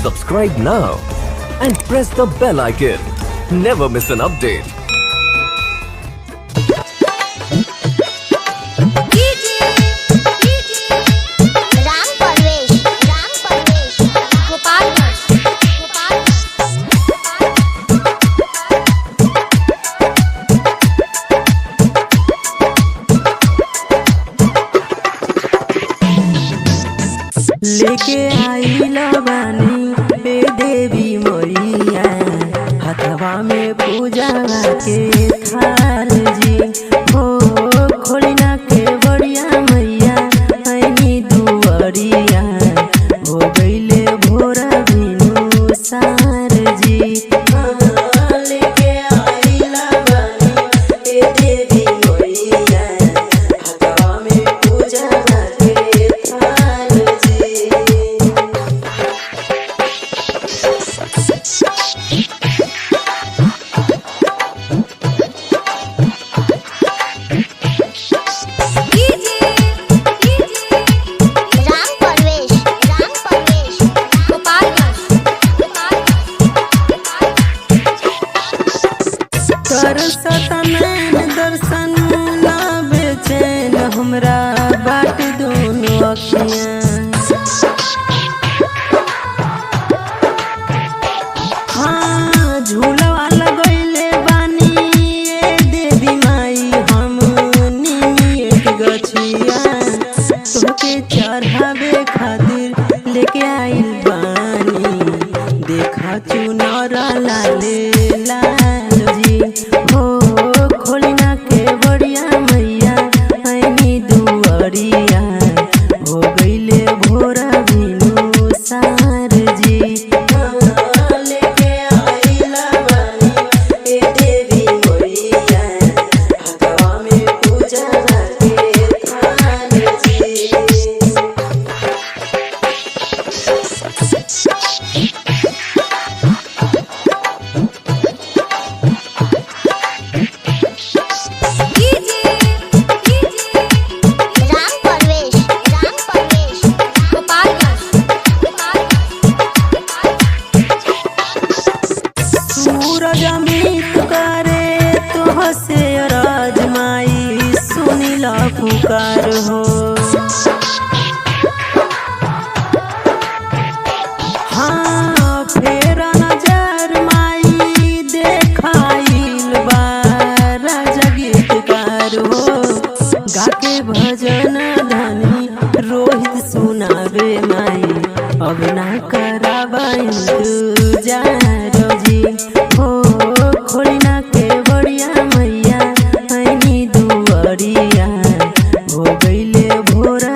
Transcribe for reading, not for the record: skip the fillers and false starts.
Subscribe now and press the bell icon. Never miss an update. लेके आइला बानी हे देवी मैया हथवा में पूजा के थाल जी हो खोलिना के बढ़िया मैया ऐनी दुआरिया हो गईले भोरा बिनु सार जी। लेके आइला बानी हे देवी मैया हथवा में पूजा के थाल जी। दर्शन ना बेचैन हमरा बाट दोनों अखियाँ हाँ झूलवा लगैले बानी ए देवी माई हम नीमी एक गछिया तोके चढ़ावे खातिर लेके आइल बानी देखा चुनर लाले लाल जी हो खोलिना के बढ़िया मैया ऐनी दुआरिया हो गईले भोरा बिनु सार जी। लेके आइला बानी ए देवी मैया हथवा में पूजा के थाल जी। सूरज अमित करे तो से राजमाई सुनीला पुकार हो हाँ फेर नजर माई देखाइल बा राजा गीतकार हो गाके भजन धनी रोहित सुनावे माई अब ना कराबा इंतजार जी हो खोलिना के बढ़िया मैया ऐनी दुआरिया हो गईले भोरा